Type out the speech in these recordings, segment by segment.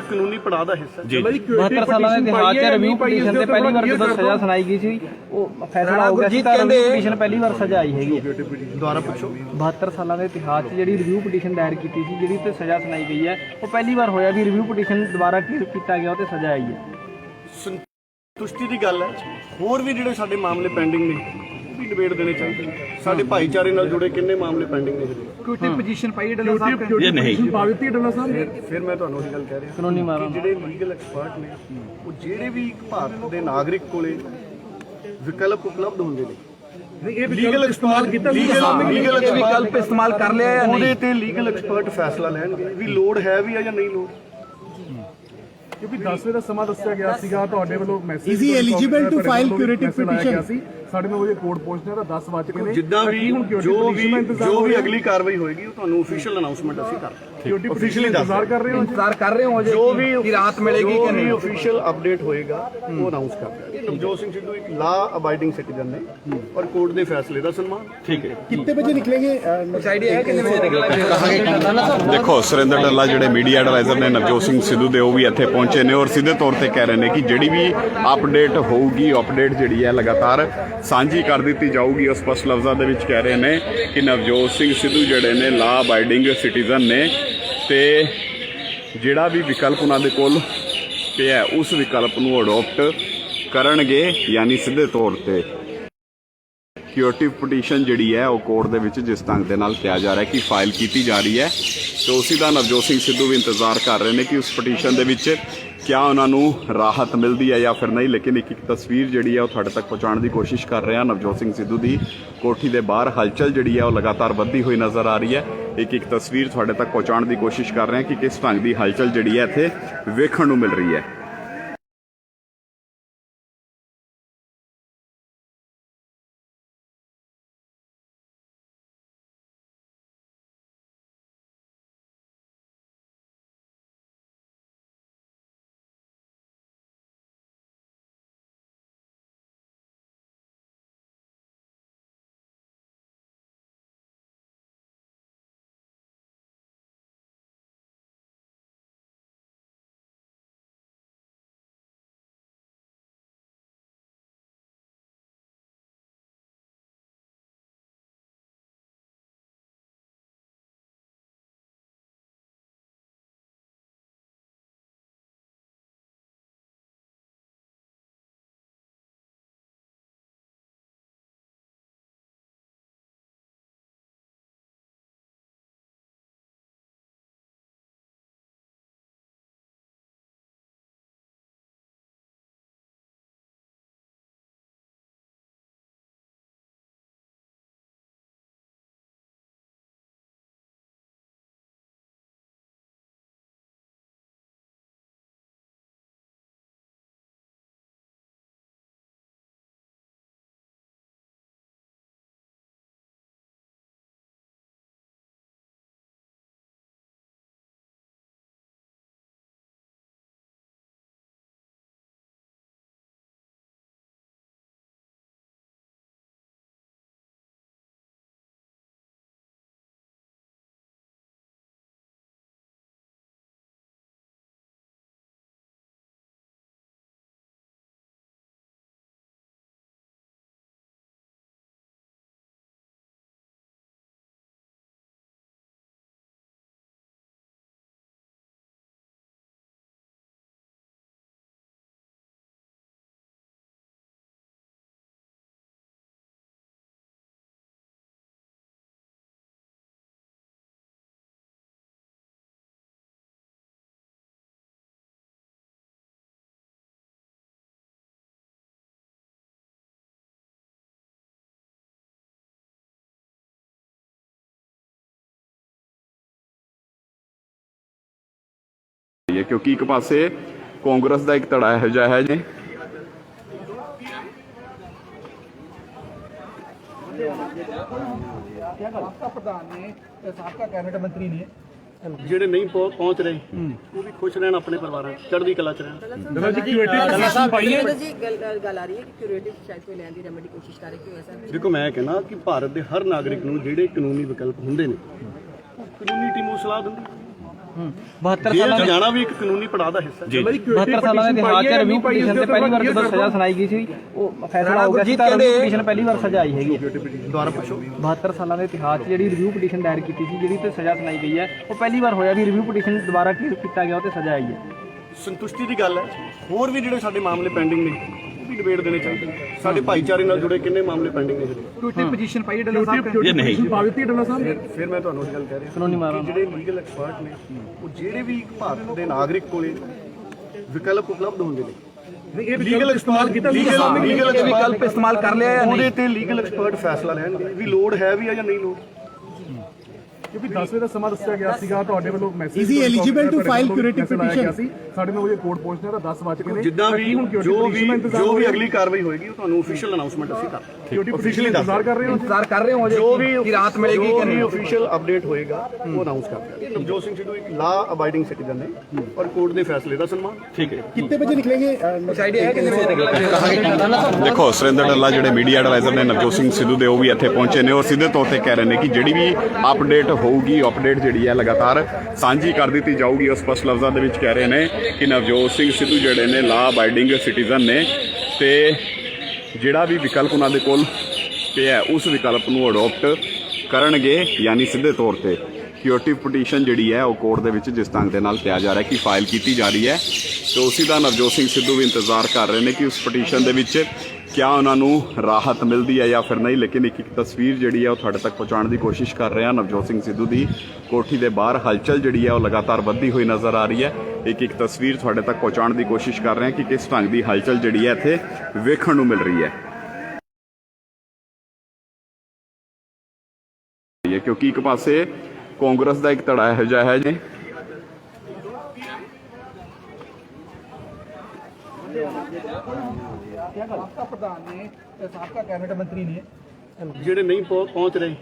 ਕਾਨੂੰਨੀ ਪੜਾਅ ਦਾ ਹਿੱਸਾ। 72 ਸਾਲਾਂ ਦੇ ਇਤਿਹਾਸ 'ਚ ਰਿਵਿਊ ਪਟੀਸ਼ਨ ਤੇ ਪਹਿਲੀ ਵਾਰ ਜਦੋਂ ਸਜ਼ਾ ਸੁਣਾਈ ਗਈ ਸੀ, ਉਹ ਫੈਸਲਾ ਹੋ ਗਿਆ ਸੀ ਤਾਂ ਰਿਵਿਊ ਪਟੀਸ਼ਨ ਪਹਿਲੀ ਵਾਰ ਸਜ਼ਾ ਆਈ ਹੈਗੀ। ਦੁਬਾਰਾ ਪੁੱਛੋ। 72 ਸਾਲਾਂ ਦੇ ਇਤਿਹਾਸ 'ਚ ਜਿਹੜੀ ਰਿਵਿਊ ਪਟੀਸ਼ਨ ਦਾਇਰ ਕੀਤੀ ਸੀ, ਜਿਹੜੀ ਤੇ ਸਜ਼ਾ ਸੁਣਾਈ ਗਈ ਹੈ, ਉਹ ਪਹਿਲੀ ਵਾਰ ਹੋਇਆ ਵੀ ਰਿਵਿਊ ਪਟੀਸ਼ਨ ਦੁਬਾਰਾ ਕੀਤਾ ਗਿਆ ਤੇ ਸਜ਼ਾ ਆਈ ਹੈ। ਸੰਤੁਸ਼ਟੀ ਦੀ ਗੱਲ ਹੈ। ਹੋਰ ਵੀ ਜਿਹੜੇ ਸਾਡੇ ਮਾਮਲੇ ਪੈਂਡਿੰਗ ਨੇ ਉਹ ਵੀ ਨਿਬੇੜ ਦੇਣੇ ਚਾਹੀਦੇ ਨੇ। ਸਾਡੇ ਭਾਈਚਾਰੇ ਨਾਲ ਜੁੜੇ ਕਿੰਨੇ ਮਾਮਲੇ ਪੈਂਡਿੰਗ ਨੇ। ਕਿਊਟੀ ਪੋਜੀਸ਼ਨ ਪਾਈ ਡੱਲਾ ਸਾਹਿਬ ਇਹ ਨਹੀਂ ਪਾ ਦਿੱਤੀ ਡੱਲਾ ਸਾਹਿਬ। ਫਿਰ ਮੈਂ ਤੁਹਾਨੂੰ ਉਹੀ ਗੱਲ ਕਹਿ ਰਿਹਾ, ਕਾਨੂੰਨੀ ਮਾਮਲਾ ਜਿਹੜੇ ਲੀਗਲ ਐਕਸਪਰਟ ਨੇ ਉਹ ਜਿਹੜੇ ਵੀ ਭਾਰਤ ਦੇ ਨਾਗਰਿਕ ਕੋਲੇ ਵਿਕਲਪ ਉਪਲਬਧ ਹੁੰਦੇ ਨੇ, ਲੀਗਲ ਇਸਤੇਮਾਲ ਕੀਤਾ, ਲੀਗਲ ਵਿਕਲਪ ਇਸਤੇਮਾਲ ਕਰ ਲਿਆ ਜਾਂ ਨਹੀਂ, ਉਹਦੇ ਤੇ ਲੀਗਲ ਐਕਸਪਰਟ ਫੈਸਲਾ ਲੈਣਗੇ ਵੀ ਲੋੜ ਹੈ ਵੀ ਆ ਜਾਂ ਨਹੀਂ ਲੋੜ। ਕਿਉਂਕਿ 10 ਵਜੇ ਦਾ ਸਮਾਂ ਦੱਸਿਆ ਗਿਆ ਸੀਗਾ ਤੁਹਾਡੇ ਵੱਲੋਂ message is he eligible to file curative petition ਸੀ। 9:30 ਵਜੇ ਕੋਰਟ ਪਹੁੰਚਣਾ ਤਾਂ 10 ਵਜ ਕੇ ਨੇ। ਜਿੱਦਾਂ ਵੀ ਜੋ ਵੀ ਅਗਲੀ ਕਾਰਵਾਈ ਹੋਏਗੀ ਉਹ ਤੁਹਾਨੂੰ ਅਫੀਸ਼ੀਅਲ ਅਨਾਉਂਸਮੈਂਟ ਅਸੀਂ ਕਰਾਂਗੇ। ਅਫੀਸ਼ੀਅਲੀ ਇੰਤਜ਼ਾਰ ਕਰ ਰਹੇ ਹੋ, ਜੋ ਵੀ ਰਾਤ ਮਿਲੇਗੀ ਕਿ ਨਹੀਂ ਅਫੀਸ਼ੀਅਲ ਅਪਡੇਟ ਹੋਏਗਾ ਉਹ ਅਨਾਉਂਸ ਕਰ ਦਿਆਂਗੇ। ਨਵਜੋਤ ਸਿੰਘ ਸਿੱਧੂ ਇੱਕ ਲਾ ਅਬਾਈਡਿੰਗ ਸਿਟੀਜ਼ਨ ਨੇ ਔਰ ਕੋਰਟ ਦੇ ਫੈਸਲੇ ਦਾ ਸਨਮਾਨ। ਠੀਕ ਹੈ। ਕਿੰਨੇ ਵਜੇ ਨਿਕलेंगे? ਆਈਡੀਆ ਹੈ ਕਿੰਨੇ ਵਜੇ ਨਿਕਲਣਗੇ? ਦੇਖੋ, ਸੁਰਿੰਦਰ ਡੱਲਾ ਜਿਹੜੇ ਮੀਡੀਆ ਐਡਵਾਈਜ਼ਰ ਨੇ ਨਵਜੋਤ ਸਿੰਘ ਸਿੱਧੂ ਦੇ, ਉਹ ਵੀ ਇੱਥੇ ਪਹੁੰਚੇ ਨੇ ਔਰ ਸਿੱਧੇ ਤੌਰ ਤੇ ਕਹਿ ਰਹੇ ਨੇ ਕਿ ਜਿਹੜੀ ਵੀ ਅਪਡੇਟ ਹੋਊਗੀ, ਅਪਡੇਟ ਜਿਹੜੀ ਹੈ ਲਗਾਤਾਰ ਸਾਂਝੀ ਕਰ ਦਿੱਤੀ ਜਾਊਗੀ। ਉਹ ਸਪਸ਼ਟ ਲਫ਼ਜ਼ਾਂ ਦੇ ਵਿੱਚ ਕਹਿ ਰਹੇ ਨੇ ਕਿ ਨਵਜੋਤ ਸਿੰਘ ਸਿੱਧੂ ਜਿਹੜੇ ਨੇ ਲਾ ਅਬਾਈਡਿੰਗ ਸਿਟੀਜ਼ਨ ਨੇ ਤੇ ਜਿਹੜਾ ਵੀ ਵਿਕਲਪ ਉਹਨਾਂ ਦੇ ਕੋਲ ਪਿਆ ਉਸ ਵਿਕਲਪ ਨੂੰ ਅਡੋਪਟ ਕਰਨਗੇ। ਯਾਨੀ ਸਿੱਧੇ ਤੌਰ ਤੇ ਕਿਊਰੇਟਿਵ ਪਟੀਸ਼ਨ ਜਿਹੜੀ ਹੈ ਉਹ ਕੋਰਟ ਦੇ ਵਿੱਚ ਜਿਸ ਢੰਗ ਦੇ ਨਾਲ ਕਿਹਾ ਜਾ ਰਿਹਾ ਕਿ ਫਾਈਲ ਕੀਤੀ ਜਾ ਰਹੀ ਹੈ, ਤੇ ਉਸੇ ਦਾ ਨਵਜੋਤ ਸਿੰਘ ਸਿੱਧੂ ਵੀ ਇੰਤਜ਼ਾਰ ਕਰ ਰਹੇ ਨੇ ਕਿ ਉਸ ਪਟੀਸ਼ਨ ਦੇ ਵਿੱਚ ਕਿਆ ਉਹਨਾਂ ਨੂੰ ਰਾਹਤ ਮਿਲਦੀ ਹੈ ਜਾਂ ਫਿਰ ਨਹੀਂ। ਲੇਕਿਨ ਇੱਕ ਤਸਵੀਰ ਜਿਹੜੀ ਹੈ ਉਹ ਤੁਹਾਡੇ ਤੱਕ ਪਹੁੰਚਾਉਣ ਦੀ ਕੋਸ਼ਿਸ਼ ਕਰ ਰਹੇ ਹਾਂ। ਨਵਜੋਤ ਸਿੰਘ ਸਿੱਧੂ ਦੀ ਕੋਠੀ ਦੇ ਬਾਹਰ ਹਲਚਲ ਜਿਹੜੀ ਹੈ ਉਹ ਲਗਾਤਾਰ ਵੱਧਦੀ ਹੋਈ ਨਜ਼ਰ ਆ ਰਹੀ ਹੈ। ਇੱਕ ਤਸਵੀਰ ਤੁਹਾਡੇ ਤੱਕ ਪਹੁੰਚਾਉਣ ਦੀ ਕੋਸ਼ਿਸ਼ ਕਰ ਰਹੇ ਹਾਂ ਕਿ ਕਿਸ ਢੰਗ ਦੀ ਹਲਚਲ ਜਿਹੜੀ ਹੈ ਇੱਥੇ ਵੇਖਣ ਨੂੰ ਮਿਲ ਰਹੀ ਹੈ। क्योंकि एक पासे कांग्रेस का एक धड़ा यहो जिहा है जी ਪ੍ਰਧਾਨ ਨੇ ਸਾਬਕਾ ਕੈਬਨਿਟ ਮੰਤਰੀ ਨੇ ਜਿਹੜੇ ਨਹੀਂ ਪਹੁੰਚ ਰਹੇ ਉਹ ਵੀ ਖੁਸ਼ ਰਹਿਣ, ਆਪਣੇ ਪਰਿਵਾਰਾਂ ਚੜ੍ਹਦੀ ਕਲਾ ਚ ਰਹਿਣ। ਦੱਲਾ ਜੀ ਕਿਊਰੇਟਿਵ ਪਾਈ ਹੈ ਜੀ ਗੱਲ ਆ ਰਹੀ ਹੈ ਕਿ ਕਿਊਰੇਟਿਵ ਸ਼ਾਇਦ ਕੋਈ ਲੈਣ ਦੀ ਰੈਮੇਡੀ ਕੋਸ਼ਿਸ਼ ਕਰ ਰਹੀ ਕਿਉਂ ਐਸਾ? ਦੇਖੋ, ਮੈਂ ਕਹਿੰਦਾ ਕਿ ਭਾਰਤ ਦੇ ਹਰ ਨਾਗਰਿਕ ਨੂੰ ਜਿਹੜੇ ਕਾਨੂੰਨੀ ਵਿਕਲਪ ਹੁੰਦੇ ਨੇ ਉਹ ਕਾਨੂੰਨੀ ਟੀਮ ਨੂੰ ਸਲਾਹ ਦਿੰਦੀ। 72 ਜੇਲ੍ਹ ਸਾਲਾਂ 'ਚ ਦੇ ਜਾਣਾ ਵੀ ਇੱਕ ਕਾਨੂੰਨੀ ਪੜਾਅ ਦਾ ਹਿੱਸਾ ਹੈ 72 ਸਾਲਾਂ ਦੇ ਇਤਿਹਾਸ 'ਚ ਰਿਵਿਊ ਪਟੀਸ਼ਨ ਤੇ ਪਹਿਲੀ ਵਾਰ ਜਦੋਂ ਸਜ਼ਾ ਸੁਣਾਈ ਗਈ ਸੀ ਉਹ ਫੈਸਲਾ ਹੋ ਗਿਆ ਸੀ ਤਾਂ ਰਿਵਿਊ ਪਟੀਸ਼ਨ ਪਹਿਲੀ ਵਾਰ ਸਜ਼ਾ ਆਈ ਹੈਗੀ ਦੁਆਰਾ ਪੁੱਛੋ 72 ਸਾਲਾਂ ਦੇ ਇਤਿਹਾਸ 'ਚ ਜਿਹੜੀ ਰਿਵਿਊ ਪਟੀਸ਼ਨ ਦਾਇਰ ਕੀਤੀ ਸੀ ਜਿਹੜੀ ਤੇ ਸਜ਼ਾ ਸੁਣਾਈ ਗਈ ਹੈ ਉਹ ਪਹਿਲੀ ਵਾਰ ਹੋਇਆ ਵੀ ਰਿਵਿਊ ਪਟੀਸ਼ਨ ਦੁਬਾਰਾ ਕੀਤਾ ਗਿਆ ਉਹ ਤੇ ਸਜ਼ਾ ਆਈ ਹੈ। ਸੰਤੁਸ਼ਟੀ ਦੀ ਗੱਲ ਹੈ। ਹੋਰ ਵੀ ਜਿਹੜੇ ਸਾਡੇ ਮਾਮਲੇ ਪੈਂਡਿੰਗ ਨੇ ਉਹ ਵੀ ਨਿਬੇੜ ਦੇਣੇ ਚਾਹੀਦੇ ਨੇ। ਸਾਡੇ ਭਾਈਚਾਰੇ ਨਾਲ ਜੁੜੇ ਕਿੰਨੇ ਮਾਮਲੇ ਪੈਂਡਿੰਗ ਨੇ ਟੂਟੀ ਪੋਜੀਸ਼ਨ ਪਾਈ ਡੱਲਾ ਸਾਹਿਬ ਇਹ ਨਹੀਂ ਪਾਵਤੀ ਡੱਲਾ ਸਾਹਿਬ ਫਿਰ ਮੈਂ ਤੁਹਾਨੂੰ ਇਹ ਗੱਲ ਕਹਿ ਰਿਹਾ ਕਾਨੂੰਨੀ ਮਾਮਲਾ ਕਿ ਜਿਹੜੇ ਲੀਗਲ ਐਕਸਪਰਟ ਨੇ ਉਹ ਜਿਹੜੇ ਵੀ ਭਾਰਤ ਦੇ ਨਾਗਰਿਕ ਕੋਲੇ ਵਿਕਲਪ ਉਪਲਬਧ ਹੁੰਦੇ ਨੇ ਇਹ ਲੀਗਲ ਇਸਤੇਮਾਲ ਕੀਤਾ ਲੀਗਲ ਵਿਕਲਪ ਇਸਤੇਮਾਲ ਕਰ ਲਿਆ ਜਾਂ ਉਹਦੇ ਤੇ ਲੀਗਲ ਐਕਸਪਰਟ ਫੈਸਲਾ ਲੈਣਗੇ ਵੀ ਲੋੜ ਹੈ ਵੀ ਆ ਜਾਂ ਨਹੀਂ ਲੋੜ। ਕਿਉਂਕਿ 10 ਵਜੇ ਦਾ ਸਮਾਂ ਦੱਸਿਆ ਗਿਆ ਸੀਗਾ ਤੁਹਾਡੇ ਵੱਲੋਂ message Is he eligible to file curative petition? ਸਾਡੇ 9 ਵਜੇ ਕੋਰਟ ਪਹੁੰਚਣਾ ਤਾਂ 10 ਵਜੇ ਨੇ ਜਿੱਦਾਂ ਵੀ ਜੋ ਵੀ ਅਗਲੀ ਕਾਰਵਾਈ ਹੋਏਗੀ ਉਹ ਤੁਹਾਨੂੰ ਅਫੀਸ਼ੀਅਲ ਅਨਾਉਂਸਮੈਂਟ ਅਸੀਂ ਕਰਾਂਗੇ। ਅਫੀਸ਼ੀਅਲੀ ਇੰਤਜ਼ਾਰ ਕਰ ਰਹੇ ਹੋ ਇੰਤਜ਼ਾਰ ਕਰ ਰਹੇ ਹੋ ਜੋ ਵੀ ਕਿ ਰਾਤ ਮਿਲੇਗੀ ਕਿ ਨਹੀਂ ਅਫੀਸ਼ੀਅਲ ਅਪਡੇਟ ਹੋਏਗਾ ਉਹ ਅਨਾਉਂਸ ਕਰ ਦਿਆਂਗੇ। ਨਵਜੋਤ ਸਿੰਘ ਸਿੱਧੂ ਇੱਕ ਲਾ ਅਬਾਈਡਿੰਗ ਸਿਟੀਜ਼ਨ ਨੇ ਔਰ ਕੋਰਟ ਦੇ ਫੈਸਲੇ ਦਾ ਸਨਮਾਨ। ਠੀਕ ਹੈ। कितने बजे निकलेंगे आइडिया है कितने बजे निकलेंगे? ਦੇਖੋ ਸੁਰਿੰਦਰ ਡੱਲਾ ਜਿਹੜੇ ਮੀਡੀਆ ਐਡਵਾਈਜ਼ਰ ਨੇ ਨਵਜੋਤ ਸਿੰਘ ਸਿੱਧੂ ਦੇ ਉਹ ਵੀ ਇੱਥੇ ਪਹੁੰਚੇ ਨੇ ਔਰ ਸਿੱਧੇ ਤੌਰ ਤੇ ਕਹਿ ਰਹੇ ਨੇ ਕਿ ਜਿਹੜੀ ਵੀ ਅਪਡੇਟ ਹੋਊਗੀ ਅਪਡੇਟ ਜਿਹੜੀ ਹੈ ਲਗਾਤਾਰ ਸਾਂਝੀ ਕਰ ਦਿੱਤੀ ਜਾਊਗੀ। ਉਹ ਸਪਸ਼ਟ ਲਫ਼ਜ਼ਾਂ ਦੇ ਵਿੱਚ ਕਹਿ ਰਹੇ ਨੇ ਕਿ ਨਵਜੋਤ ਸਿੰਘ ਸਿੱਧੂ ਜਿਹੜੇ ਨੇ ਲਾ ਅਬਾਈਡਿੰਗ ਸਿਟੀਜ਼ਨ ਨੇ ਤੇ ਜਿਹੜਾ ਵੀ ਵਿਕਲਪ ਉਹਨਾਂ ਦੇ ਕੋਲ ਪਿਆ ਉਸ ਵਿਕਲਪ ਨੂੰ ਅਡਾਪਟ ਕਰਨਗੇ, ਯਾਨੀ ਸਿੱਧੇ ਤੌਰ ਤੇ ਕਿਊਰੇਟਿਵ ਪਟੀਸ਼ਨ ਜਿਹੜੀ ਹੈ ਉਹ ਕੋਰਟ ਦੇ ਵਿੱਚ ਜਿਸ ਢੰਗ ਦੇ ਨਾਲ ਕਿਹਾ ਜਾ ਰਿਹਾ ਕਿ ਫਾਈਲ ਕੀਤੀ ਜਾ ਰਹੀ ਹੈ ਤੇ ਉਸੇ ਦਾ ਨਵਜੋਤ ਸਿੰਘ ਸਿੱਧੂ ਵੀ ਇੰਤਜ਼ਾਰ ਕਰ ਰਹੇ ਨੇ ਕਿ ਉਸ ਪਟੀਸ਼ਨ ਦੇ ਵਿੱਚ ਕਿਆ ਉਹਨਾਂ ਨੂੰ ਰਾਹਤ ਮਿਲਦੀ ਹੈ ਜਾਂ ਫਿਰ ਨਹੀਂ। ਲੇਕਿਨ ਇੱਕ ਤਸਵੀਰ ਜਿਹੜੀ ਹੈ ਉਹ ਤੁਹਾਡੇ ਤੱਕ ਪਹੁੰਚਾਉਣ ਦੀ ਕੋਸ਼ਿਸ਼ ਕਰ ਰਹੇ ਹਾਂ। ਨਵਜੋਤ ਸਿੰਘ ਸਿੱਧੂ ਦੀ ਕੋਠੀ ਦੇ ਬਾਹਰ ਹਲਚਲ ਜਿਹੜੀ ਹੈ ਉਹ ਲਗਾਤਾਰ ਵੱਧਦੀ ਹੋਈ ਨਜ਼ਰ ਆ ਰਹੀ ਹੈ। ਇੱਕ ਤਸਵੀਰ ਤੁਹਾਡੇ ਤੱਕ ਪਹੁੰਚਾਉਣ ਦੀ ਕੋਸ਼ਿਸ਼ ਕਰ ਰਹੇ ਹਾਂ ਕਿ ਕਿਸ ਢੰਗ ਦੀ ਹਲਚਲ ਜਿਹੜੀ ਹੈ ਇੱਥੇ ਵੇਖਣ ਨੂੰ ਮਿਲ ਰਹੀ ਹੈ ਕਿਉਂਕਿ ਇੱਕ ਪਾਸੇ ਕਾਂਗਰਸ ਦਾ ਇੱਕ ਧੜਾ ਇਹੋ ਜਿਹਾ ਹੈ ਜੀ आपका प्रधान ने आपका कैबिनेट मंत्री ने ਜਿਹੜੇ ਨਹੀਂ ਪਹੁੰਚ ਰਹੇ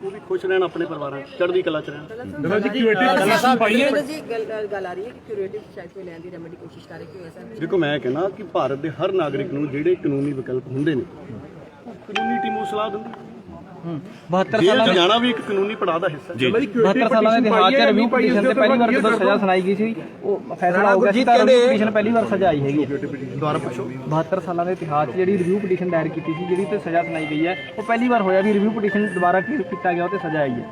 ਉਹ ਵੀ ਖੁਸ਼ ਰਹਿਣ ਆਪਣੇ ਪਰਿਵਾਰਾਂ 'ਚ, ਚੜ੍ਹਦੀ ਕਲਾ 'ਚ ਰਹਿਣ। ਡੱਲਾ ਜੀ ਕਿਊਰੇਟਿਵ ਪਾਈ ਹੈ ਜੀ ਗੱਲ ਆ ਰਹੀ ਹੈ ਕਿ ਕਿਊਰੇਟਿਵ ਸ਼ਾਇਦ ਕੋਈ ਲੈਣ ਦੀ ਰੈਮੇਡੀ ਕੋਸ਼ਿਸ਼ ਕਰ ਰਹੇ ਕਿ ਐਸਾ ਦੇਖੋ ਮੈਂ ਕਹਿੰਦਾ ਕਿ ਭਾਰਤ ਦੇ ਹਰ ਨਾਗਰਿਕ ਨੂੰ ਜਿਹੜੇ ਕਾਨੂੰਨੀ ਵਿਕਲਪ ਹੁੰਦੇ ਨੇ ਉਹ ਕਾਨੂੰਨੀ ਟੀਮ ਨੂੰ ਸਲਾਹ ਦਿੰਦੀ 72 ਜੇਲ੍ਹ ਸਾਲਾਂ 'ਚ ਜਾਣਾ ਵੀ ਇੱਕ ਕਾਨੂੰਨੀ ਪੜਾਅ ਦਾ ਹਿੱਸਾ ਹੈ। 72 ਸਾਲਾਂ ਦੇ ਇਤਿਹਾਸ 'ਚ ਰਿਵਿਊ ਪਟੀਸ਼ਨ ਤੇ ਪਹਿਲੀ ਵਾਰ ਜਦੋਂ ਸਜ਼ਾ ਸੁਣਾਈ ਗਈ ਸੀ ਉਹ ਫੈਸਲਾ ਹੋ ਗਿਆ ਸੀ ਤਾਂ ਰਿਵਿਊ ਪਟੀਸ਼ਨ ਪਹਿਲੀ ਵਾਰ ਸਜ਼ਾ ਆਈ ਹੈਗੀ ਦੁਆਰਾ ਪੁੱਛੋ 72 ਸਾਲਾਂ ਦੇ ਇਤਿਹਾਸ 'ਚ ਜਿਹੜੀ ਰਿਵਿਊ ਪਟੀਸ਼ਨ ਦਾਇਰ ਕੀਤੀ ਸੀ ਜਿਹੜੀ ਤੇ ਸਜ਼ਾ ਸੁਣਾਈ ਗਈ ਹੈ ਉਹ ਪਹਿਲੀ ਵਾਰ ਹੋਇਆ ਵੀ ਰਿਵਿਊ ਪਟੀਸ਼ਨ ਦੁਬਾਰਾ ਕੀਤਾ ਗਿਆ ਉਹ ਤੇ ਸਜ਼ਾ ਆਈ ਹੈ।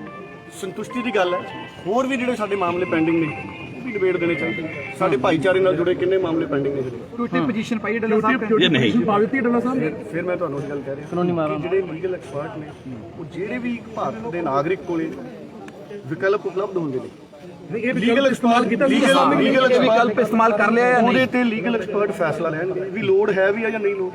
ਸੰਤੁਸ਼ਟੀ ਦੀ ਗੱਲ ਹੈ। ਹੋਰ ਵੀ ਜਿਹੜੇ ਸਾਡੇ ਮਾਮਲੇ ਪੈਂਡਿੰਗ ਨੇ ਉਹ ਵੀ ਨਿਬੇੜ ਦੇਣੇ ਚਾਹੀਦੇ ਨੇ। ਸਾਡੇ ਭਾਈਚਾਰੇ ਨਾਲ ਜੁੜੇ ਕਿੰਨੇ ਮਾਮਲੇ ਪੈਂਡਿੰਗ ਨੇ टूटी पोजीशन पाई डल्ला साहब ਇਹ ਨਹੀਂ ਪਾਵਤੀ ਡੱਲਾ ਸਾਹਿਬ ਫਿਰ ਮੈਂ ਤੁਹਾਨੂੰ ਇਹ ਗੱਲ ਕਹਿ ਰਿਹਾ ਕਾਨੂੰਨੀ ਮਾਮਲਾ ਕਿ ਜਿਹੜੇ ਲੀਗਲ ਐਕਸਪਰਟ ਨੇ ਉਹ ਜਿਹੜੇ ਵੀ ਭਾਰਤ ਦੇ ਨਾਗਰਿਕ ਕੋਲੇ ਵਿਕਲਪ ਉਪਲਬਧ ਹੁੰਦੇ ਨੇ ਇਹ ਲੀਗਲ ਇਸਤੇਮਾਲ ਕੀਤਾ ਲੀਗਲ विकल्प इस्तेमाल कर लिया या नहीं ਉਹਦੇ ਤੇ ਲੀਗਲ ਐਕਸਪਰਟ ਫੈਸਲਾ ਲੈਣਗੇ ਵੀ ਲੋੜ ਹੈ ਵੀ ਆ ਜਾਂ ਨਹੀਂ ਲੋੜ।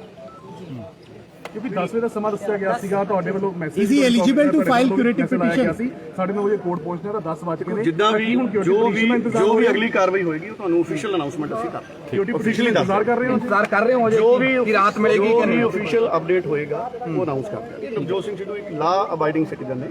ਕਿਉਂਕਿ 10 ਵਜੇ ਦਾ ਸਮਾਂ ਦੱਸਿਆ ਗਿਆ ਸੀਗਾ ਤੁਹਾਡੇ ਵੱਲੋਂ message Is he eligible to file curative petition? ਸਾਡੇ 9 ਵਜੇ ਕੋਰਟ ਪਹੁੰਚਣਾ ਤਾਂ 10 ਵਜੇ ਨੇ ਜਿੱਦਾਂ ਵੀ ਜੋ ਵੀ ਅਗਲੀ ਕਾਰਵਾਈ ਹੋਏਗੀ ਉਹ ਤੁਹਾਨੂੰ ਅਫੀਸ਼ੀਅਲ ਅਨਾਉਂਸਮੈਂਟ ਅਸੀਂ ਕਰਾਂਗੇ। ਅਫੀਸ਼ੀਅਲੀ ਇੰਤਜ਼ਾਰ ਕਰ ਰਹੇ ਹੋ इंतजार कर रहे हो ਜੋ ਵੀ कि रात मिलेगी कि नहीं ਅਫੀਸ਼ੀਅਲ ਅਪਡੇਟ ਹੋਏਗਾ ਉਹ ਅਨਾਉਂਸ ਕਰ ਦਿਆਂਗੇ। ਨਵਜੋਤ ਸਿੰਘ ਸਿੱਧੂ ਇੱਕ ਲਾ ਅਬਾਈਡਿੰਗ ਸਿਟੀਜ਼ਨ ਨੇ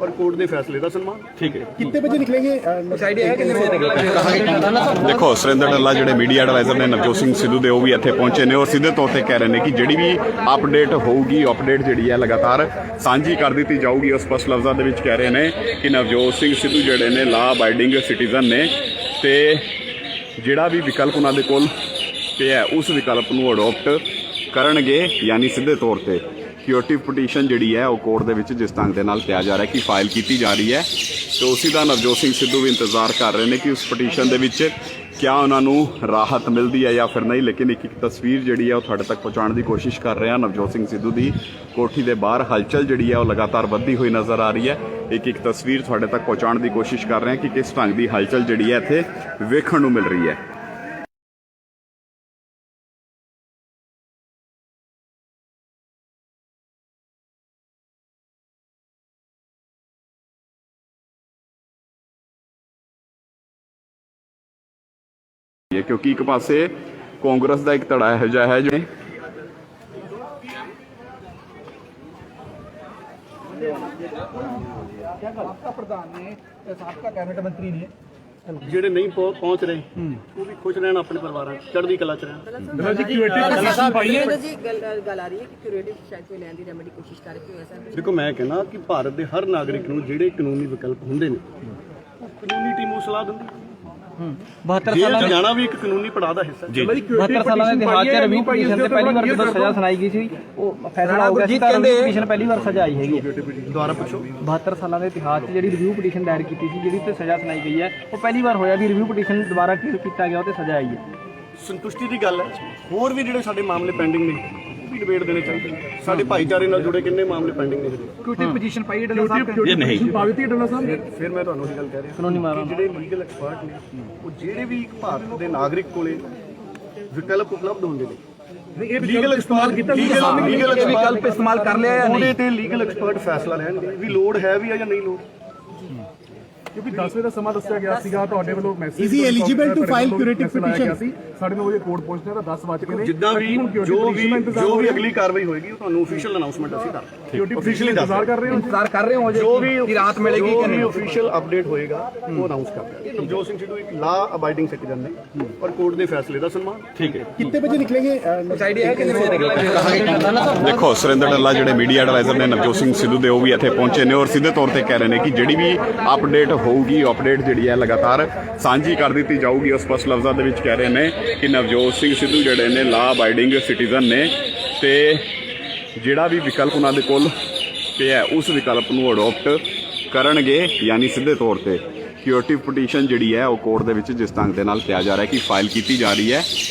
ਔਰ ਕੋਰਟ ਦੇ ਫੈਸਲੇ ਦਾ ਸਨਮਾਨ। ਠੀਕ ਹੈ। कितने बजे निकलेंगे आइडिया है कितने बजे निकलेंगे? ਦੇਖੋ ਸੁਰਿੰਦਰ ਡੱਲਾ ਜਿਹੜੇ ਮੀਡੀਆ ਐਡਵਾਈਜ਼ਰ ਨੇ ਨਵਜੋਤ ਸਿੰਘ ਸਿੱਧੂ ਦੇ ਉਹ ਵੀ ਇੱਥੇ ਪਹੁੰਚੇ ਨੇ ਔਰ ਸਿੱਧੇ ਤੌਰ ਤੇ ਕਹਿ ਰਹੇ ਨੇ ਕਿ ਜਿਹੜੀ ਵੀ ਅਪਡੇਟ ਹੋਊਗੀ ਅਪਡੇਟ ਜਿਹੜੀ ਹੈ ਲਗਾਤਾਰ ਸਾਂਝੀ ਕਰ ਦਿੱਤੀ ਜਾਊਗੀ। ਉਹ ਸਪਸ਼ਟ ਲਫ਼ਜ਼ਾਂ ਦੇ ਵਿੱਚ ਕਹਿ ਰਹੇ ਨੇ ਕਿ ਨਵਜੋਤ ਸਿੰਘ ਸਿੱਧੂ ਜਿਹੜੇ ਨੇ ਲਾ ਅਬਾਈਡਿੰਗ ਸਿਟੀਜ਼ਨ ਨੇ ਤੇ ਜਿਹੜਾ ਵੀ ਵਿਕਲਪ ਉਹਨਾਂ ਦੇ ਕੋਲ ਪਿਆ ਉਸ ਵਿਕਲਪ ਨੂੰ ਅਡਾਪਟ ਕਰਨਗੇ, ਯਾਨੀ ਸਿੱਧੇ ਤੌਰ ਤੇ ਕਿਊਰੇਟਿਵ ਪਟੀਸ਼ਨ ਜਿਹੜੀ ਹੈ ਉਹ ਕੋਰਟ ਦੇ ਵਿੱਚ ਜਿਸ ਢੰਗ ਦੇ ਨਾਲ ਕਿਹਾ ਜਾ ਰਿਹਾ ਕਿ ਫਾਈਲ ਕੀਤੀ ਜਾ ਰਹੀ ਹੈ ਤੇ ਉਸੇ ਦਾ ਨਵਜੋਤ ਸਿੰਘ ਸਿੱਧੂ ਵੀ ਇੰਤਜ਼ਾਰ ਕਰ ਰਹੇ ਨੇ ਕਿ ਉਸ ਪਟੀਸ਼ਨ ਦੇ ਵਿੱਚ ਕਿਆ ਉਹਨਾਂ ਨੂੰ ਰਾਹਤ ਮਿਲਦੀ ਹੈ ਜਾਂ ਫਿਰ ਨਹੀਂ। ਲੇਕਿਨ ਇੱਕ ਤਸਵੀਰ ਜਿਹੜੀ ਹੈ ਉਹ ਤੁਹਾਡੇ ਤੱਕ ਪਹੁੰਚਾਉਣ ਦੀ ਕੋਸ਼ਿਸ਼ ਕਰ ਰਹੇ ਹਾਂ। ਨਵਜੋਤ ਸਿੰਘ ਸਿੱਧੂ ਦੀ ਕੋਠੀ ਦੇ ਬਾਹਰ ਹਲਚਲ ਜਿਹੜੀ ਹੈ ਉਹ ਲਗਾਤਾਰ ਵੱਧਦੀ ਹੋਈ ਨਜ਼ਰ ਆ ਰਹੀ ਹੈ। ਇੱਕ ਤਸਵੀਰ ਤੁਹਾਡੇ ਤੱਕ ਪਹੁੰਚਾਉਣ ਦੀ ਕੋਸ਼ਿਸ਼ ਕਰ ਰਹੇ ਹਾਂ ਕਿ ਕਿਸ ਢੰਗ ਦੀ ਹਲਚਲ ਜਿਹੜੀ ਹੈ ਇੱਥੇ ਵੇਖਣ ਨੂੰ ਮਿਲ ਰਹੀ ਹੈ। ਕਿਉਂਕਿ ਇੱਕ ਪਾਸੇ ਕਾਂਗਰਸ ਦਾ ਇੱਕ ਧੜਾ ਇਹੋ ਜਿਹਾ ਹੈ ਜਿਹੜੇ आपका प्रधान ने आपका कैबिनेट मंत्री ने ਜਿਹੜੇ ਨਹੀਂ ਪਹੁੰਚ ਰਹੇ ਉਹ ਵੀ ਖੁਸ਼ ਰਹਿਣ ਆਪਣੇ ਪਰਿਵਾਰਾਂ 'ਚ, ਚੜ੍ਹਦੀ ਕਲਾ 'ਚ ਰਹਿਣ। ਡੱਲਾ ਜੀ ਕਿਊਰੇਟਿਵ ਪਾਈ ਹੈ ਜੀ ਗੱਲ ਆ ਰਹੀ ਹੈ ਕਿ ਕਿਊਰੇਟਿਵ ਸ਼ਾਇਦ ਕੋਈ ਲੈਣ ਦੀ ਰੈਮੇਡੀ ਕੋਸ਼ਿਸ਼ ਕਰ ਰਹੇ ਕਿ ਐਸਾ ਦੇਖੋ ਮੈਂ ਕਹਿੰਦਾ ਕਿ ਭਾਰਤ ਦੇ ਹਰ ਨਾਗਰਿਕ ਨੂੰ ਜਿਹੜੇ ਕਾਨੂੰਨੀ ਵਿਕਲਪ ਹੁੰਦੇ ਨੇ ਉਹ ਕਾਨੂੰਨੀ ਟੀਮ ਨੂੰ ਸਲਾਹ ਦਿੰਦੀ 72 ਜੇਲ੍ਹ ਸਾਲਾਂ ਚ ਦੇ ਜਾਣਾ ਵੀ ਇੱਕ ਕਾਨੂੰਨੀ ਪੜਾਅ ਦਾ ਹਿੱਸਾ ਹੈ। 72 ਸਾਲਾਂ ਦੇ ਇਤਿਹਾਸ 'ਚ ਰਿਵਿਊ ਪਟੀਸ਼ਨ ਤੇ ਪਹਿਲੀ ਵਾਰ ਜਦੋਂ ਸਜ਼ਾ ਸੁਣਾਈ ਗਈ ਸੀ ਉਹ ਫੈਸਲਾ ਹੋ ਗਿਆ ਸੀ ਤਾਂ ਰਿਵਿਊ ਪਟੀਸ਼ਨ ਪਹਿਲੀ ਵਾਰ ਸਜ਼ਾ ਆਈ ਹੈਗੀ ਹੈ। ਦੁਬਾਰਾ ਪੁੱਛੋ। 72 ਸਾਲਾਂ ਦੇ ਇਤਿਹਾਸ 'ਚ ਜਿਹੜੀ ਰਿਵਿਊ ਪਟੀਸ਼ਨ ਦਾਇਰ ਕੀਤੀ ਸੀ ਜਿਹੜੀ ਤੇ ਸਜ਼ਾ ਸੁਣਾਈ ਗਈ ਹੈ ਉਹ ਪਹਿਲੀ ਵਾਰ ਹੋਇਆ ਵੀ ਰਿਵਿਊ ਪਟੀਸ਼ਨ ਦੁਬਾਰਾ ਕੀਤਾ ਗਿਆ ਉਹ ਤੇ ਸਜ਼ਾ ਆਈ ਹੈ। ਸੰਤੁਸ਼ਟੀ ਦੀ ਗੱਲ ਹੈ। ਹੋਰ ਵੀ ਜਿਹੜੇ ਸਾਡੇ ਮਾਮਲੇ ਪੈਂਡਿੰਗ ਨੇ ਉਹ ਵੀ ਨਿਬੇੜ ਦੇਣੇ ਚਾਹੀਦੇ ਨੇ। ਸਾਡੇ ਭਾਈਚਾਰੇ ਨਾਲ ਜੁੜੇ ਕਿੰਨੇ ਮਾਮਲੇ ਪੈਂਡਿੰਗ ਨੇ ਕਿਊਟੀ ਪੋਜੀਸ਼ਨ ਪਾਈ ਡੱਲਾ ਸਾਹਿਬ ਇਹ ਨਹੀਂ ਪਾਵਤੀ ਡੱਲਾ ਸਾਹਿਬ ਫਿਰ ਮੈਂ ਤੁਹਾਨੂੰ ਇਹ ਗੱਲ ਕਹਿ ਰਿਹਾ ਕਾਨੂੰਨੀ ਮਾਮਲਾ ਕਿ ਜਿਹੜੇ ਲੀਗਲ ਐਕਸਪਰਟ ਨੇ ਉਹ ਜਿਹੜੇ ਵੀ ਇੱਕ ਭਾਰਤ ਦੇ ਨਾਗਰਿਕ ਕੋਲੇ ਵਿਕਲਪ ਉਪਲਬਧ ਹੁੰਦੇ ਨੇ ਇਹ ਲੀਗਲ ਇਸਤੇਮਾਲ ਕੀਤਾ ਲੀਗਲ ਵਿਕਲਪ ਇਸਤੇਮਾਲ ਕਰ ਲਿਆ ਜਾਂ ਨਹੀਂ? ਉਹਦੇ ਤੇ ਲੀਗਲ ਐਕਸਪਰਟ ਫੈਸਲਾ ਲੈਣਗੇ ਵੀ ਲੋੜ ਹੈ ਵੀ ਆ ਜਾਂ ਨਹੀਂ ਲੋੜ। ਕਿਉਂਕਿ 10 ਵਜੇ ਦਾ ਸਮਾਂ ਦੱਸਿਆ ਗਿਆ ਸੀਗਾ ਤੁਹਾਡੇ ਵੱਲੋਂ message Is he eligible to file curative petition? ਸੀ 9:30 ਵਜੇ ਕੋਰਟ ਪਹੁੰਚਣਾ ਤਾਂ 10 ਵਜੇ ਨੇ ਜਿੱਦਾਂ ਵੀ ਜੋ ਵੀ ਅਗਲੀ ਕਾਰਵਾਈ ਹੋਏਗੀ ਉਹ ਤੁਹਾਨੂੰ ਅਫੀਸ਼ੀਅਲ ਅਨਾਉਂਸਮੈਂਟ ਅਸੀਂ ਕਰ ਅਫੀਸ਼ੀਅਲੀ ਇੰਤਜ਼ਾਰ ਕਰ ਰਹੇ ਹੋ ਇੰਤਜ਼ਾਰ ਕਰ ਰਹੇ ਹੋ ਜੋ ਵੀ ਕਿ ਰਾਤ ਮਿਲੇਗੀ ਕਿ ਨਹੀਂ? ਅਫੀਸ਼ੀਅਲ ਅਪਡੇਟ ਹੋਏਗਾ ਉਹ ਅਨਾਉਂਸ ਕਰ ਦਿਆਂਗੇ। ਨਵਜੋਤ ਸਿੰਘ ਸਿੱਧੂ ਇੱਕ ਲਾ ਅਬਾਈਡਿੰਗ ਸਿਟੀਜ਼ਨ ਨੇ ਔਰ ਕੋਰਟ ਦੇ ਫੈਸਲੇ ਦਾ ਸਨਮਾਨ। ਠੀਕ ਹੈ। कितने बजे निकलेंगे ਕੁਝ ਆਈਡੀਆ ਹੈ ਕਿੰਨੇ ਵਜੇ ਨਿਕਲੇਗਾ? ਦੇਖੋ ਸੁਰਿੰਦਰ ਡੱਲਾ ਜਿਹੜੇ ਮੀਡੀਆ ਐਡਵਾਈਜ਼ਰ ਨੇ ਨਵਜੋਤ ਸਿੰਘ ਸਿੱਧੂ ਦੇ ਉਹ ਵੀ ਇੱਥੇ ਪਹੁੰਚੇ ਨੇ ਔਰ ਸਿੱਧੇ ਤੌਰ ਤੇ ਕਹਿ ਰਹੇ ਨੇ ਕਿ ਜਿਹੜੀ ਵੀ ਅਪਡੇਟ ਹੋਊਗੀ ਅਪਡੇਟ ਜਿਹੜੀ ਹੈ ਲਗਾਤਾਰ ਸਾਂਝੀ ਕਰ ਦਿੱਤੀ ਜਾਊਗੀ। ਉਹ ਸਪਸ਼ਟ ਲਫ਼ਜ਼ਾਂ ਦੇ ਵਿੱਚ ਕਹਿ ਰਹੇ ਨੇ ਕਿ ਨਵਜੋਤ ਸਿੰਘ ਸਿੱਧੂ ਜਿਹੜੇ ਨੇ ਲਾ ਅਬਾਈਡਿੰਗ ਸਿਟੀਜ਼ਨ ਨੇ ਤੇ ਜਿਹੜਾ ਵੀ ਵਿਕਲਪ ਉਹਨਾਂ ਦੇ ਕੋਲ ਪਿਆ ਉਸ ਵਿਕਲਪ ਨੂੰ ਅਡਾਪਟ ਕਰਨਗੇ। ਯਾਨੀ ਸਿੱਧੇ ਤੌਰ ਤੇ ਕਿਊਰੇਟਿਵ ਪਟੀਸ਼ਨ ਜਿਹੜੀ ਹੈ ਉਹ ਕੋਰਟ ਦੇ ਵਿੱਚ ਜਿਸ ਢੰਗ ਦੇ ਨਾਲ ਕਿਹਾ ਜਾ ਰਿਹਾ ਕਿ ਫਾਈਲ ਕੀਤੀ ਜਾ ਰਹੀ ਹੈ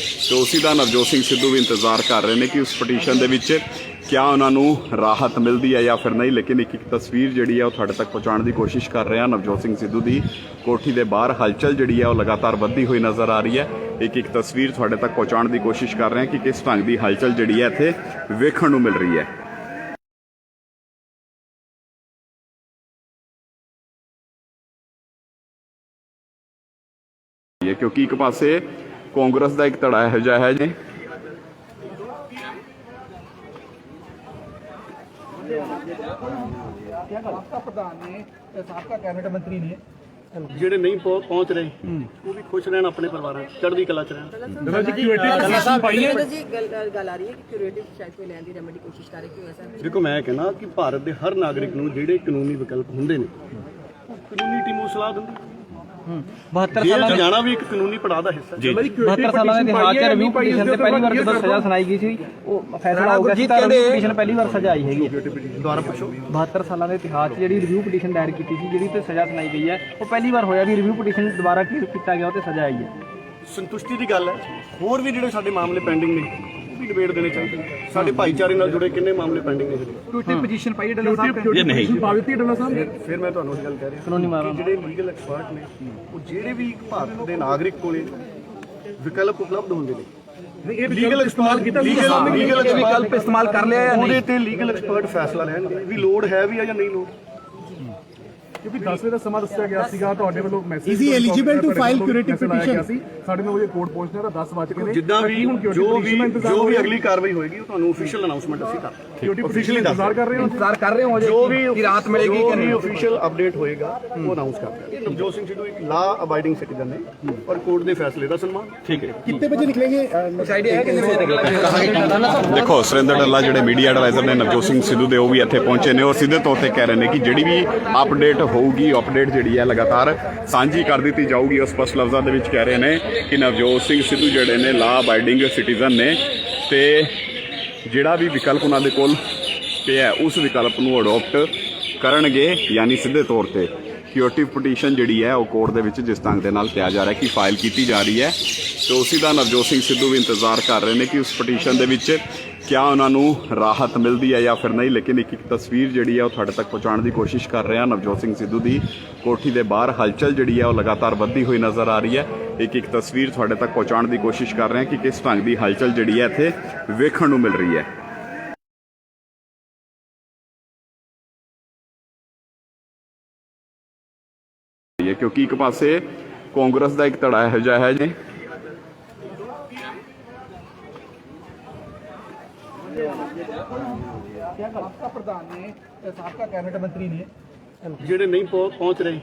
ਤੇ ਉਸੇ ਦਾ ਨਵਜੋਤ ਸਿੰਘ ਸਿੱਧੂ ਵੀ ਇੰਤਜ਼ਾਰ ਕਰ ਰਹੇ ਨੇ ਕਿ ਉਸ ਪਟੀਸ਼ਨ ਦੇ ਵਿੱਚ ਕਿਆ ਉਹਨਾਂ ਨੂੰ ਰਾਹਤ ਮਿਲਦੀ ਹੈ ਜਾਂ ਫਿਰ ਨਹੀਂ। ਲੇਕਿਨ ਇੱਕ ਤਸਵੀਰ ਜਿਹੜੀ ਹੈ ਉਹ ਤੁਹਾਡੇ ਤੱਕ ਪਹੁੰਚਾਉਣ ਦੀ ਕੋਸ਼ਿਸ਼ ਕਰ ਰਹੇ ਹਾਂ। ਨਵਜੋਤ ਸਿੰਘ ਸਿੱਧੂ ਦੀ ਕੋਠੀ ਦੇ ਬਾਹਰ ਹਲਚਲ ਜਿਹੜੀ ਹੈ ਉਹ ਲਗਾਤਾਰ ਵੱਧਦੀ ਹੋਈ ਨਜ਼ਰ ਆ ਰਹੀ ਹੈ। ਇੱਕ ਤਸਵੀਰ ਤੁਹਾਡੇ ਤੱਕ ਪਹੁੰਚਾਉਣ ਦੀ ਕੋਸ਼ਿਸ਼ ਕਰ ਰਹੇ ਹਾਂ ਕਿ ਕਿਸ ਢੰਗ ਦੀ ਹਲਚਲ ਜਿਹੜੀ ਹੈ ਇੱਥੇ ਵੇਖਣ ਨੂੰ ਮਿਲ ਰਹੀ ਹੈ। ਕਿਉਂਕਿ ਇੱਕ ਪਾਸੇ ਕਾਂਗਰਸ ਦਾ ਇੱਕ ਧੜਾ ਇਹੋ ਜਿਹਾ ਹੈ ਜੀ ਸਾਬਕਾ ਪ੍ਰਧਾਨ ਨੇ ਸਾਬਕਾ ਕੈਬਨਿਟ ਮੰਤਰੀ ਨੇ ਜਿਹੜੇ ਨਹੀਂ ਪਹੁੰਚ ਰਹੇ ਉਹ ਵੀ ਖੁਸ਼ ਰਹਿਣ ਆਪਣੇ ਪਰਿਵਾਰਾਂ 'ਚ, ਚੜ੍ਹਦੀ ਕਲਾ 'ਚ ਰਹਿਣ। ਡੱਲਾ ਜੀ ਕਿਊਰੇਟਿਵ ਪਾਈ ਹੈ ਜੀ ਗੱਲ ਆ ਰਹੀ ਹੈ ਕਿ ਕਿਊਰੇਟਿਵ ਸ਼ਾਇਦ ਕੋਈ ਲੈਣ ਦੀ ਰੈਮੇਡੀ ਕੋਸ਼ਿਸ਼ ਕਰ ਰਹੇ ਕਿਉਂ ਐਸਾ? ਦੇਖੋ ਮੈਂ ਕਹਿੰਦਾ ਕਿ ਭਾਰਤ ਦੇ ਹਰ ਨਾਗਰਿਕ ਨੂੰ ਜਿਹੜੇ ਕਾਨੂੰਨੀ ਵਿਕਲਪ ਹੁੰਦੇ ਨੇ ਉਹ ਕਾਨੂੰਨੀ ਟੀਮ ਨੂੰ ਸਲਾਹ ਦਿੰਦੀ ਹੈ। 72 ਜੇਲ੍ਹ ਸਾਲਾਂ ਚ ਦੇ ਜਾਣਾ ਵੀ ਇੱਕ ਕਾਨੂੰਨੀ ਪੜਾਅ ਦਾ ਹਿੱਸਾ ਹੈ। 72 ਸਾਲਾਂ ਦੇ ਇਤਿਹਾਸ 'ਚ ਰਿਵਿਊ ਪਟੀਸ਼ਨ ਤੇ ਪਹਿਲੀ ਵਾਰ ਜਦੋਂ ਸਜ਼ਾ ਸੁਣਾਈ ਗਈ ਸੀ ਉਹ ਫੈਸਲਾ ਹੋ ਗਿਆ ਸੀ ਤਾਂ ਰਿਵਿਊ ਪਟੀਸ਼ਨ ਪਹਿਲੀ ਵਾਰ ਸਜ਼ਾ ਆਈ ਹੈਗੀ ਹੈ। ਦੁਬਾਰਾ ਪੁੱਛੋ। 72 ਸਾਲਾਂ ਦੇ ਇਤਿਹਾਸ 'ਚ ਜਿਹੜੀ ਰਿਵਿਊ ਪਟੀਸ਼ਨ ਦਾਇਰ ਕੀਤੀ ਸੀ ਜਿਹੜੀ ਤੇ ਸਜ਼ਾ ਸੁਣਾਈ ਗਈ ਹੈ ਉਹ ਪਹਿਲੀ ਵਾਰ ਹੋਇਆ ਵੀ ਰਿਵਿਊ ਪਟੀਸ਼ਨ ਦੁਬਾਰਾ ਕੀਤਾ ਗਿਆ ਉਹ ਤੇ ਸਜ਼ਾ ਆਈ ਹੈ। ਸੰਤੁਸ਼ਟੀ ਦੀ ਗੱਲ ਹੈ। ਹੋਰ ਵੀ ਜਿਹੜੇ ਸਾਡੇ ਮਾਮਲੇ ਪੈਂਡਿੰਗ ਨੇ ਉਹ ਵੀ ਨਿਬੇੜ ਦੇਣੇ ਚਾਹੀਦੇ ਨੇ। ਸਾਡੇ ਭਾਈਚਾਰੇ ਨਾਲ ਜੁੜੇ ਕਿੰਨੇ ਮਾਮਲੇ ਪੈਂਡਿੰਗ ਨੇ ਕਿਊਟੀ ਪੋਜੀਸ਼ਨ ਪਾਈ ਡੱਲਾ ਸਾਹਿਬ ਇਹ ਨਹੀਂ ਪਾਵਤੀ ਡੱਲਾ ਸਾਹਿਬ ਫਿਰ ਮੈਂ ਤੁਹਾਨੂੰ ਇਹ ਗੱਲ ਕਹਿ ਰਿਹਾ ਕਾਨੂੰਨੀ ਮਾਮਲਾ ਕਿ ਜਿਹੜੇ ਲੀਗਲ ਐਕਸਪਰਟ ਨੇ ਉਹ ਜਿਹੜੇ ਵੀ ਇੱਕ ਭਾਰਤ ਦੇ ਨਾਗਰਿਕ ਕੋਲੇ ਵਿਕਲਪ ਉਪਲਬਧ ਹੁੰਦੇ ਨੇ। ਇਹ ਲੀਗਲ ਇਸਤੇਮਾਲ ਕੀਤਾ ਲੀਗਲ ਵਿਕਲਪ ਇਸਤੇਮਾਲ ਕਰ ਲਿਆ ਜਾਂ ਨਹੀਂ? ਉਹਦੇ ਤੇ ਲੀਗਲ ਐਕਸਪਰਟ ਫੈਸਲਾ ਲੈਣਗੇ ਵੀ ਲੋੜ ਹੈ ਵੀ ਆ ਜਾਂ ਨਹੀਂ ਲੋੜ। ਕਿਉਂਕਿ 10 ਵਜੇ ਦਾ ਸਮਾਂ ਦੱਸਿਆ ਗਿਆ ਸੀਗਾ ਤੁਹਾਡੇ ਵੱਲੋਂ message Is he eligible to file curative petition? ਸੀ 9:30 ਵਜੇ ਕੋਰਟ ਪਹੁੰਚਣਾ ਤਾਂ 10 ਵਜੇ ਨੇ ਜਿੱਦਾਂ ਵੀ ਜੋ ਵੀ ਅਗਲੀ ਕਾਰਵਾਈ ਹੋਏਗੀ ਉਹ ਤੁਹਾਨੂੰ ਅਫੀਸ਼ੀਅਲ ਅਨਾਉਂਸਮੈਂਟ ਅਸੀਂ ਕਰ ਅਫੀਸ਼ੀਅਲੀ ਇੰਤਜ਼ਾਰ ਕਰ ਰਹੇ ਹੋ ਇੰਤਜ਼ਾਰ ਕਰ ਰਹੇ ਹੋ ਜੋ ਵੀ ਕਿ ਰਾਤ ਮਿਲੇਗੀ ਕਿ ਨਹੀਂ? ਅਫੀਸ਼ੀਅਲ ਅਪਡੇਟ ਹੋਏਗਾ ਉਹ ਅਨਾਉਂਸ ਕਰ ਦਿਆਂਗੇ। ਨਵਜੋਤ ਸਿੰਘ ਸਿੱਧੂ ਇੱਕ ਲਾ ਅਬਾਈਡਿੰਗ ਸਿਟੀਜ਼ਨ ਨੇ ਔਰ ਕੋਰਟ ਦੇ ਫੈਸਲੇ ਦਾ ਸਨਮਾਨ। ਠੀਕ ਹੈ। कितने बजे निकलेंगे ਕੁਝ ਆਈਡੀਆ ਹੈ ਕਿੰਨੇ ਵਜੇ ਨਿਕਲੇਗਾ? ਦੇਖੋ ਸੁਰਿੰਦਰ ਡੱਲਾ ਜਿਹੜੇ ਮੀਡੀਆ ਐਡਵਾਈਜ਼ਰ ਨੇ ਨਵਜੋਤ ਸਿੰਘ ਸਿੱਧੂ ਦੇ ਉਹ ਵੀ ਇੱਥੇ ਪਹੁੰਚੇ ਨੇ ਔਰ ਸਿੱਧੇ ਤੌਰ ਤੇ ਕਹਿ ਰਹੇ ਨੇ ਕਿ ਜਿਹੜੀ ਵੀ ਅਪਡੇਟ ਹੋਊਗੀ ਅਪਡੇਟ ਜਿਹੜੀ ਹੈ ਲਗਾਤਾਰ ਸਾਂਝੀ ਕਰ ਦਿੱਤੀ ਜਾਊਗੀ। ਉਹ ਸਪਸ਼ਟ ਲਫ਼ਜ਼ਾਂ ਦੇ ਵਿੱਚ ਕਹਿ ਰਹੇ ਨੇ ਕਿ ਨਵਜੋਤ ਸਿੰਘ ਸਿੱਧੂ ਜਿਹੜੇ ਨੇ ਲਾ ਅਬਾਈਡਿੰਗ ਸਿਟੀਜ਼ਨ ਨੇ ਤੇ ਜਿਹੜਾ ਵੀ ਵਿਕਲਪ ਉਹਨਾਂ ਦੇ ਕੋਲ ਪਿਆ ਉਸ ਵਿਕਲਪ ਨੂੰ ਅਡਾਪਟ ਕਰਨਗੇ। ਯਾਨੀ ਸਿੱਧੇ ਤੌਰ ਤੇ ਕਿਊਰੇਟਿਵ ਪਟੀਸ਼ਨ ਜਿਹੜੀ ਹੈ ਉਹ ਕੋਰਟ ਦੇ ਵਿੱਚ ਜਿਸ ਢੰਗ ਦੇ ਨਾਲ ਕਿਹਾ ਜਾ ਰਿਹਾ ਕਿ ਫਾਈਲ ਕੀਤੀ ਜਾ ਰਹੀ ਹੈ ਤੇ ਉਸੇ ਦਾ ਨਵਜੋਤ ਸਿੰਘ ਸਿੱਧੂ ਵੀ ਇੰਤਜ਼ਾਰ ਕਰ ਰਹੇ ਨੇ ਕਿ ਉਸ ਪਟੀਸ਼ਨ ਦੇ ਵਿੱਚ ਕਿਆ ਉਹਨਾਂ ਨੂੰ ਰਾਹਤ ਮਿਲਦੀ ਹੈ ਜਾਂ ਫਿਰ ਨਹੀਂ। ਲੇਕਿਨ ਇੱਕ ਤਸਵੀਰ ਜਿਹੜੀ ਹੈ ਉਹ ਤੁਹਾਡੇ ਤੱਕ ਪਹੁੰਚਾਉਣ ਦੀ ਕੋਸ਼ਿਸ਼ ਕਰ ਰਹੇ ਹਾਂ। ਨਵਜੋਤ ਸਿੰਘ ਸਿੱਧੂ ਦੀ ਕੋਠੀ ਦੇ ਬਾਹਰ ਹਲਚਲ ਜਿਹੜੀ ਹੈ ਉਹ ਲਗਾਤਾਰ ਵੱਧਦੀ ਹੋਈ ਨਜ਼ਰ ਆ ਰਹੀ ਹੈ। ਇੱਕ ਤਸਵੀਰ ਤੁਹਾਡੇ ਤੱਕ ਪਹੁੰਚਾਉਣ ਦੀ ਕੋਸ਼ਿਸ਼ ਕਰ ਰਹੇ ਹਾਂ ਕਿ ਕਿਸ ਢੰਗ ਦੀ ਹਲਚਲ ਜਿਹੜੀ ਹੈ ਇੱਥੇ ਵੇਖਣ ਨੂੰ ਮਿਲ ਰਹੀ ਹੈ। ਕਿਉਂਕਿ ਇੱਕ ਪਾਸੇ ਕਾਂਗਰਸ ਦਾ ਇੱਕ ਧੜਾ ਇਹੋ ਜਿਹਾ ਹੈ ਜੀ ਸਾਬਕਾ ਪ੍ਰਧਾਨ ਨੇ ਸਾਬਕਾ ਕੈਬਨਿਟ ਮੰਤਰੀ ਨੇ ਜਿਹੜੇ ਨਹੀਂ ਪਹੁੰਚ ਰਹੇ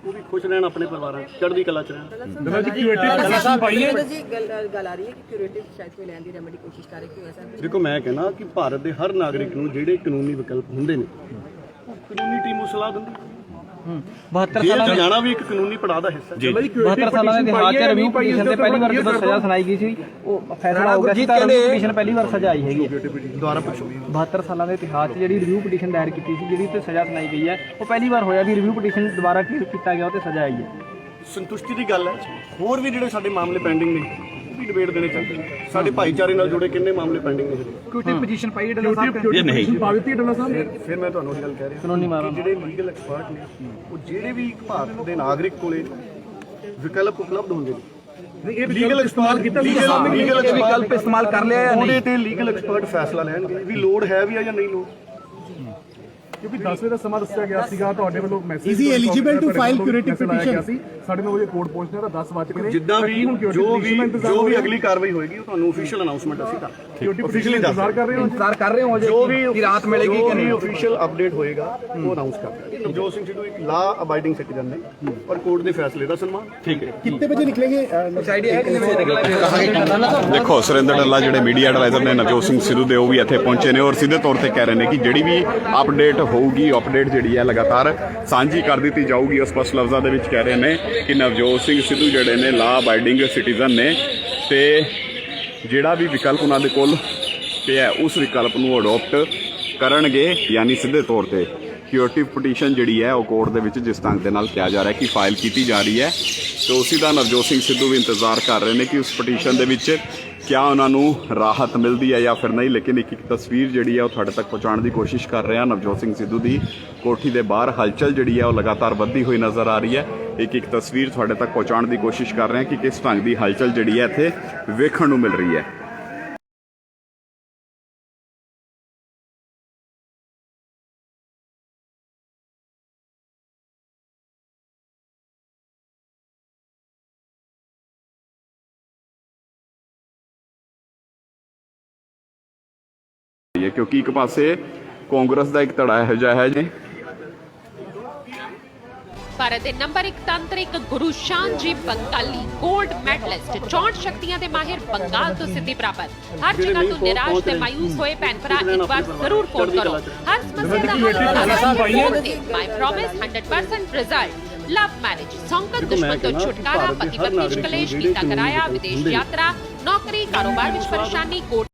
ਉਹ ਵੀ ਖੁਸ਼ ਰਹਿਣ ਆਪਣੇ ਪਰਿਵਾਰਾਂ 'ਚ, ਚੜ੍ਹਦੀ ਕਲਾ 'ਚ ਰਹਿਣ। ਡੱਲਾ ਜੀ ਕਿਊਰੇਟਿਵ ਪਾਈ ਹੈ ਜੀ ਗੱਲ ਆ ਰਹੀ ਹੈ ਕਿ ਕਿਊਰੇਟਿਵ ਸ਼ਾਇਦ ਕੋਈ ਲੈਣ ਦੀ ਰੈਮੇਡੀ ਕੋਸ਼ਿਸ਼ ਕਰ ਰਹੇ ਕਿਉਂ ਐਸਾ? ਦੇਖੋ ਮੈਂ ਕਹਿੰਦਾ ਕਿ ਭਾਰਤ ਦੇ ਹਰ ਨਾਗਰਿਕ ਨੂੰ ਜਿਹੜੇ ਕਾਨੂੰਨੀ ਵਿਕਲਪ ਹੁੰਦੇ ਨੇ ਉਹ ਕਾਨੂੰਨੀ ਟੀਮ ਨੂੰ ਸਲਾਹ ਦਿੰਦੀ ਹੈ। 72 ਜੇਲ੍ਹ ਸਾਲਾਂ 'ਚ ਦੇ ਜਾਣਾ ਵੀ ਇੱਕ ਕਾਨੂੰਨੀ ਪੜਾਅ ਦਾ ਹਿੱਸਾ ਹੈ। 72 ਸਾਲਾਂ ਦੇ ਇਤਿਹਾਸ 'ਚ ਰਿਵਿਊ ਪਟੀਸ਼ਨ ਤੇ ਪਹਿਲੀ ਵਾਰ ਜਦੋਂ ਸਜ਼ਾ ਸੁਣਾਈ ਗਈ ਸੀ ਉਹ ਫੈਸਲਾ ਹੋ ਗਿਆ ਸੀ ਤਾਂ ਰਿਵਿਊ ਪਟੀਸ਼ਨ ਪਹਿਲੀ ਵਾਰ ਸਜ਼ਾ ਆਈ ਹੈਗੀ ਦੁਬਾਰਾ ਪੁੱਛੋ। 72 ਸਾਲਾਂ ਦੇ ਇਤਿਹਾਸ 'ਚ ਜਿਹੜੀ ਰਿਵਿਊ ਪਟੀਸ਼ਨ ਦਾਇਰ ਕੀਤੀ ਸੀ ਜਿਹੜੀ ਤੇ ਸਜ਼ਾ ਸੁਣਾਈ ਗਈ ਹੈ ਉਹ ਪਹਿਲੀ ਵਾਰ ਹੋਇਆ ਵੀ ਰਿਵਿਊ ਪਟੀਸ਼ਨ ਦੁਬਾਰਾ ਕੀਤਾ ਗਿਆ ਉਹ ਤੇ ਸਜ਼ਾ ਆਈ ਹੈ। ਸੰਤੁਸ਼ਟੀ ਦੀ ਗੱਲ ਹੈ। ਹੋਰ ਵੀ ਜਿਹੜੇ ਸਾਡੇ ਮਾਮਲੇ ਪੈਂਡਿੰਗ ਨੇ ਉਹ ਵੀ ਡਿਬੇਟ ਦੇਣੇ ਚਾਹੀਦੇ ਨੇ। ਸਾਡੇ ਭਾਈਚਾਰੇ ਨਾਲ ਜੁੜੇ ਕਿੰਨੇ ਮਾਮਲੇ ਪੈਂਡਿੰਗ ਨੇ ਜਿਹੜੇ ਕਿਊਟੀ ਪੋਜੀਸ਼ਨ ਪਾਈ ਡੱਲਾ ਸਾਹਿਬ ਇਹ ਨਹੀਂ ਪਾ ਦਿੱਤੀ ਡੱਲਾ ਸਾਹਿਬ। ਫਿਰ ਮੈਂ ਤੁਹਾਨੂੰ ਇਹ ਗੱਲ ਕਹਿ ਰਿਹਾ ਕਾਨੂੰਨੀ ਮਾਮਲਾ ਕਿ ਜਿਹੜੇ ਲੀਗਲ ਐਕਸਪਰਟ ਨੇ ਉਹ ਜਿਹੜੇ ਵੀ ਇੱਕ ਭਾਰਤ ਦੇ ਨਾਗਰਿਕ ਕੋਲੇ ਵਿਕਲਪ ਉਪਲਬਧ ਹੁੰਦੇ ਨੇ ਇਹ ਲੀਗਲ ਇਸਤੇਮਾਲ ਕੀਤਾ ਲੀਗਲ ਵਿਕਲਪ ਇਸਤੇਮਾਲ ਕਰ ਲਿਆ ਜਾਂ ਉਹਦੇ ਤੇ ਲੀਗਲ ਐਕਸਪਰਟ ਫੈਸਲਾ ਲੈਣਗੇ ਵੀ ਲੋੜ ਹੈ ਵੀ ਆ ਜਾਂ ਨਹੀਂ ਲੋੜ। ਕਿਉਂਕਿ 10 ਵਜੇ ਦਾ ਸਮਾਂ ਦੱਸਿਆ ਗਿਆ ਸੀਗਾ ਤੁਹਾਡੇ ਵੱਲੋਂ message Is he eligible to file curative petition? ਸਾਡੇ 9 ਵਜੇ ਕੋਰਟ ਪਹੁੰਚਣਾ ਤਾਂ 10 ਵਜੇ ਨੇ ਜਿੱਦਾਂ ਵੀ ਜੋ ਵੀ ਅਗਲੀ ਕਾਰਵਾਈ ਹੋਏਗੀ ਉਹ ਤੁਹਾਨੂੰ ਅਫੀਸ਼ੀਅਲ ਅਨਾਉਂਸਮੈਂਟ ਅਸੀਂ ਕਿਉਂਕਿ ਪਿਛਲੀ ਇੰਤਜ਼ਾਰ ਕਰ ਰਹੇ ਹੋ ਇੰਤਜ਼ਾਰ ਕਰ ਰਹੇ ਹੋ ਜੋ ਵੀ ਕਿ ਰਾਤ ਮਿਲੇਗੀ ਕਿ ਨਹੀਂ ਅਫੀਸ਼ੀਅਲ ਅਪਡੇਟ ਹੋਏਗਾ ਉਹ ਅਨਾਉਂਸ ਕਰ ਦਿਆਂਗੇ। ਨਵਜੋਤ ਸਿੰਘ ਸਿੱਧੂ ਇੱਕ ਲਾ ਅਬਾਈਡਿੰਗ ਸਿਟੀਜ਼ਨ ਨੇ ਔਰ ਕੋਰਟ ਦੇ ਫੈਸਲੇ ਦਾ ਸਨਮਾਨ। ਠੀਕ ਹੈ। कितने बजे निकलेंगे ਆਈਡੀਆ ਹੈ ਕਿੰਨੇ ਵਜੇ ਨਿਕਲੇਗਾ? ਦੇਖੋ ਸੁਰਿੰਦਰ ਡੱਲਾ ਜਿਹੜੇ ਮੀਡੀਆ ਐਡਵਾਈਜ਼ਰ ਨੇ ਨਵਜੋਤ ਸਿੰਘ ਸਿੱਧੂ ਦੇ ਉਹ ਵੀ ਇੱਥੇ ਪਹੁੰਚੇ ਨੇ ਔਰ ਸਿੱਧੇ ਤੌਰ ਤੇ ਕਹਿ ਰਹੇ ਨੇ ਕਿ ਜਿਹੜੀ ਵੀ ਅਪਡੇਟ ਹੋਊਗੀ ਅਪਡੇਟ ਜਿਹੜੀ ਹੈ ਲਗਾਤਾਰ ਸਾਂਝੀ ਕਰ ਦਿੱਤੀ ਜਾਊਗੀ। ਉਹ ਸਪਸ਼ਟ ਲਫ਼ਜ਼ਾਂ ਦੇ ਵਿੱਚ ਕਹਿ ਰਹੇ ਨੇ ਕਿ ਨਵਜੋਤ ਸਿੰਘ ਸਿੱਧੂ ਜਿਹੜੇ ਨੇ ਲਾ ਅਬਾਈਡਿੰਗ ਸਿਟੀਜ਼ਨ ਨੇ ਤੇ ਜਿਹੜਾ ਵੀ ਵਿਕਲਪ ਉਹਨਾਂ ਦੇ ਕੋਲ ਪਿਆ ਉਸ ਵਿਕਲਪ ਨੂੰ ਅਡਾਪਟ ਕਰਨਗੇ। ਯਾਨੀ ਸਿੱਧੇ ਤੌਰ ਤੇ ਕਿਊਰੇਟਿਵ ਪਟੀਸ਼ਨ ਜਿਹੜੀ ਹੈ ਉਹ ਕੋਰਟ ਦੇ ਵਿੱਚ ਜਿਸ ਢੰਗ ਦੇ ਨਾਲ ਕਿਹਾ ਜਾ ਰਿਹਾ ਕਿ ਫਾਈਲ ਕੀਤੀ ਜਾ ਰਹੀ ਹੈ ਤੇ ਉਸੇ ਦਾ ਨਵਜੋਤ ਸਿੰਘ ਸਿੱਧੂ ਵੀ ਇੰਤਜ਼ਾਰ ਕਰ ਰਹੇ ਨੇ ਕਿ ਉਸ ਪਟੀਸ਼ਨ ਦੇ ਵਿੱਚ ਕਿਆ ਉਹਨਾਂ ਨੂੰ ਰਾਹਤ ਮਿਲਦੀ ਹੈ ਜਾਂ ਫਿਰ ਨਹੀਂ। ਲੇਕਿਨ ਇੱਕ ਤਸਵੀਰ ਜਿਹੜੀ ਹੈ ਉਹ ਤੁਹਾਡੇ ਤੱਕ ਪਹੁੰਚਾਉਣ ਦੀ ਕੋਸ਼ਿਸ਼ ਕਰ ਰਹੇ ਹਾਂ। ਨਵਜੋਤ ਸਿੰਘ ਸਿੱਧੂ ਦੀ ਕੋਠੀ ਦੇ ਬਾਹਰ ਹਲਚਲ ਜਿਹੜੀ ਹੈ ਉਹ ਲਗਾਤਾਰ ਵੱਧਦੀ ਹੋਈ ਨਜ਼ਰ ਆ ਰਹੀ ਹੈ। ਇੱਕ ਤਸਵੀਰ ਤੁਹਾਡੇ ਤੱਕ ਪਹੁੰਚਾਉਣ ਦੀ ਕੋਸ਼ਿਸ਼ ਕਰ ਰਹੇ ਹਾਂ ਕਿ ਕਿਸ ਢੰਗ ਦੀ ਹਲਚਲ ਜਿਹੜੀ ਹੈ ਇੱਥੇ ਵੇਖਣ ਨੂੰ ਮਿਲ ਰਹੀ ਹੈ। ਕਿਉਂਕਿ ਇੱਕ ਪਾਸੇ ਕਾਂਗਰਸ ਦਾ ਇੱਕ ਧੜਾ ਇਹੋ ਜਿਹਾ ਹੈ ਜੀ ਭਾਰਤ ਦੇ ਨੰਬਰ 1 ਤੰਤਰਿਕ ਗੁਰੂ ਸ਼ਾਨਜੀ ਬੰਗਾਲੀ 골ਡ ਮੈਡਲਿਸਟ 64 ਸ਼ਕਤੀਆਂ ਦੇ ਮਾਹਿਰ ਬੰਗਾਲ ਤੋਂ ਸਿੱਧੀ ਪ੍ਰਾਪਤ। ਹਰ ਜਗ੍ਹਾ ਤੋਂ ਨਿਰਾਸ਼ ਤੇ ਮਾਇੂਸ ਹੋਏ ਭੈਣ ਭਰਾ ਇੱਕ ਵਾਰ ਜ਼ਰੂਰ ਫੋਨ ਕਰੋ। ਹਰ ਸਮੱਸਿਆ ਦਾ ਹੱਲ my promise 100% result. Love marriage, ਸੌਂਕਤ ਦੁਸ਼ਮਣ ਤੋਂ ਛੁਟਕਾਰਾ, ਪਤੀ ਪਤਨੀ ਚ ਕਲੇਸ਼, ਕੀਤਾ ਕਰਾਇਆ, ਵਿਦੇਸ਼ ਯਾਤਰਾ, ਨੌਕਰੀ ਕਾਰੋਬਾਰ ਵਿੱਚ ਪਰੇਸ਼ਾਨੀ, ਕੋਰਟ